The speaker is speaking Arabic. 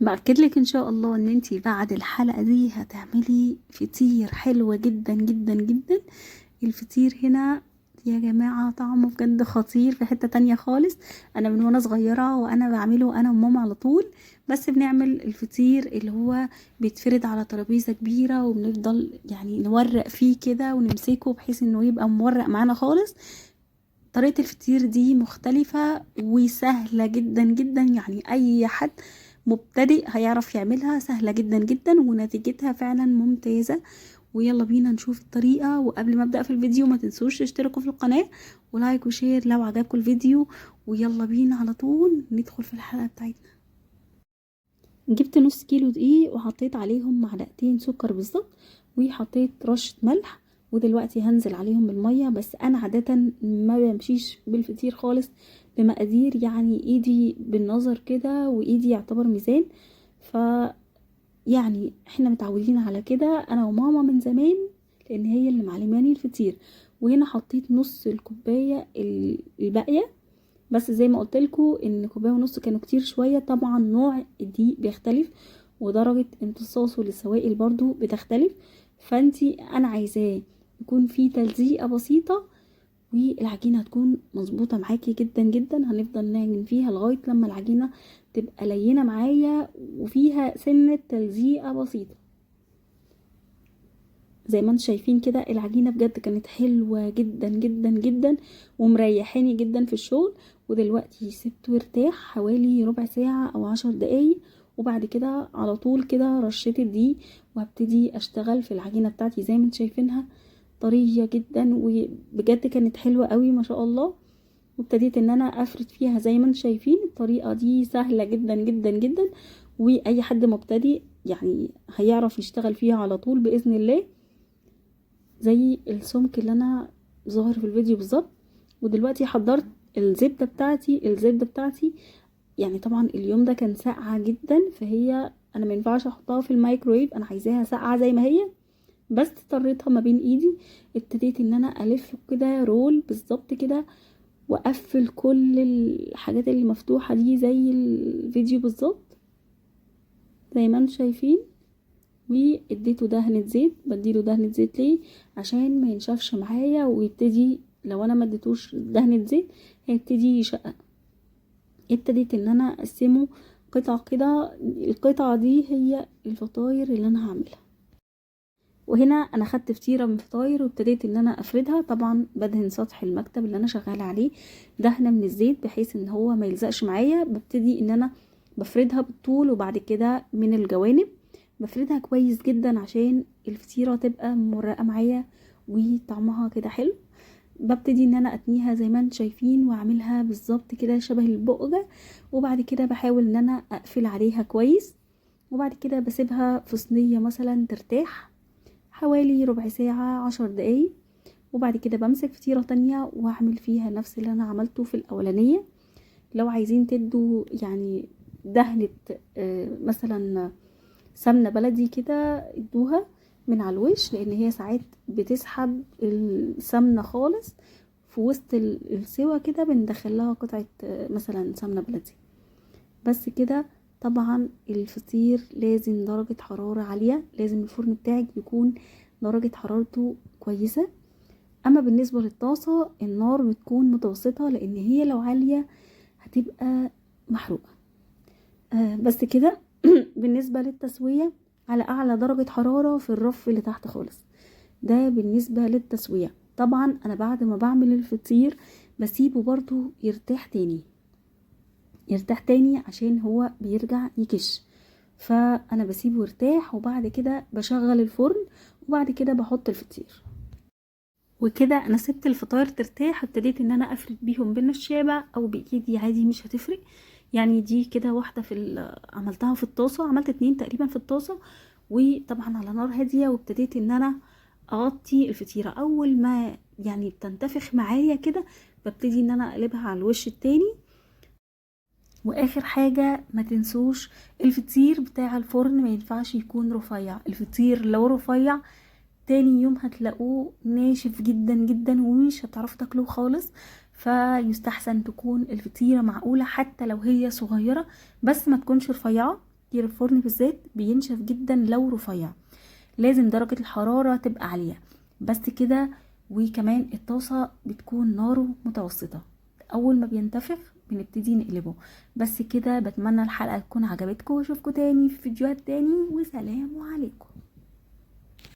باكد لك ان شاء الله ان انتي بعد الحلقة دي هتعملي فطير حلوة جدا جدا جدا. الفطير هنا يا جماعة طعمه بجد خطير في حتة تانية خالص. انا من وانا صغيرة وانا بعمله انا وماما على طول. بس بنعمل الفطير اللي هو بيتفرد على ترابيزة كبيرة وبنفضل يعني نورق فيه كده ونمسكه بحيث انه يبقى مورق معانا خالص. طريقة الفطير دي مختلفة وسهلة جدا جدا، يعني اي حد مبتدئ هيعرف يعملها، سهلة جدا جدا ونتيجتها فعلا ممتازة. ويلا بينا نشوف الطريقة. وقبل ما ابدأ في الفيديو ما تنسوش تشتركوا في القناة ولايك وشير لو عجبكم الفيديو. ويلا بينا على طول ندخل في الحلقة بتاعتنا. جبت نص كيلو دقيق وحطيت عليهم معلقتين سكر بالظبط، وحطيت رشة ملح. ودلوقتي هنزل عليهم بالمية. بس انا عادة ما بمشيش بالفطير خالص بمقادير، يعني ايدي بالنظر كده وايدي يعتبر ميزان. ف يعني احنا متعودين على كده انا وماما من زمان، لان هي اللي معلماني الفطير. وهنا حطيت نص الكوباية الباقية. بس زي ما قلت لكم ان كوبايه ونص كانوا كتير شويه. طبعا نوع الدقيق بيختلف ودرجه امتصاصه للسوائل برضو بتختلف. انا عايزاه يكون فيه تلزيقه بسيطه والعجينه هتكون مظبوطه معاكي جدا جدا. هنفضل نعجن فيها لغايه لما العجينه تبقى لينه معايا وفيها سنه تلزيقه بسيطه. زي ما انتم شايفين كده العجينة بجد كانت حلوة جدا جدا جدا ومريحاني جدا في الشغل. ودلوقتي سبته يرتاح حوالي ربع ساعة او 10 دقايق، وبعد كده على طول كده رشيت الدقيق وهبتدي اشتغل في العجينة بتاعتي. زي ما انتم شايفينها طرية جدا وبجد كانت حلوة قوي ما شاء الله. وابتديت ان انا افرد فيها زي ما انتم شايفين. الطريقة دي سهلة جدا جدا جدا واي حد مبتدئ يعني هيعرف يشتغل فيها على طول بإذن الله، زي السمك اللي انا ظاهر في الفيديو بالظبط. ودلوقتي حضرت الزبدة بتاعتي. يعني طبعا اليوم ده كان ساقعة جدا، فهي انا ما ينفعش احطها في الميكرويف، انا عايزاها ساقعة زي ما هي. بس اضطريتها ما بين ايدي. ابتديت ان انا الف كده رول بالظبط كده واقفل كل الحاجات اللي مفتوحة دي زي الفيديو بالظبط زي ما انتم شايفين. واديته دهنة زيت. بديله دهنة زيت ليه؟ عشان ما ينشفش معايا ويبتدي لو انا ما اديتوش دهنة زيت هيبتدي يشقق. ابتديت ان انا اقسمه قطع كده. القطعة دي هي الفطاير اللي انا هعملها. وهنا انا خدت فطيرة من فطاير وابتديت ان انا افردها. طبعا بدهن سطح المكتب اللي انا شغالة عليه دهنة من الزيت بحيث ان هو ما يلزقش معايا. ببتدي ان انا بفردها بالطول وبعد كده من الجوانب بفردها كويس جدا عشان الفطيرة تبقى مرقة معايا وطعمها كده حلو. ببتدي ان انا اتنيها زي ما انتم شايفين واعملها بالظبط كده شبه البقجة. وبعد كده بحاول ان انا اقفل عليها كويس. وبعد كده بسيبها في صينية مثلا ترتاح حوالي ربع ساعة 10 دقايق. وبعد كده بمسك فطيرة تانية واعمل فيها نفس اللي انا عملته في الاولانية. لو عايزين تدوا يعني دهنة مثلا سمنة بلدي كده ادوها من على الوش، لان هي ساعات بتسحب السمنة خالص. في وسط السوا كده بندخلها قطعة مثلا سمنة بلدي. بس كده. طبعا الفطير لازم درجة حرارة عالية، لازم الفرن بتاعك يكون درجة حرارته كويسة. اما بالنسبة للطاسة النار بتكون متوسطة، لان هي لو عالية هتبقى محروقة. بس كده. بالنسبة للتسوية على اعلى درجة حرارة في الرف اللي تحت خالص. ده بالنسبة للتسوية. طبعا انا بعد ما بعمل الفطير بسيبه برضو يرتاح تاني عشان هو بيرجع يكش. فانا بسيبه يرتاح وبعد كده بشغل الفرن وبعد كده بحط الفطير. وكده انا سبت الفطاير ترتاح. ابتديت ان انا افرد بيهم بالنشابة او بايدي عادي مش هتفرق. يعني دي كده واحدة عملتها في الطاسة. عملت 2 تقريبا في الطاسة وطبعا على نار هادية. وابتديت ان انا اغطي الفطيرة اول ما يعني بتنتفخ معايا كده ببتدي ان انا اقلبها على الوش التاني. واخر حاجة ما تنسوش الفطير بتاع الفرن ما ينفعش يكون رفيع. الفطير لو رفيع تاني يوم هتلاقوه ناشف جدا جدا ومش هتعرفوا تاكلوه خالص. فيستحسن تكون الفطيرة معقولة حتى لو هي صغيرة بس ما تكونش رفيعة. كتير الفرن بالذات بينشف جدا لو رفيع، لازم درجة الحرارة تبقى عالية بس كده. وكمان الطاسة بتكون ناره متوسطة، اول ما بينتفخ بنبتدي نقلبه. بس كده، بتمنى الحلقة تكون عجبتكم، واشوفكم تاني في فيديوهات تاني، وسلام عليكم.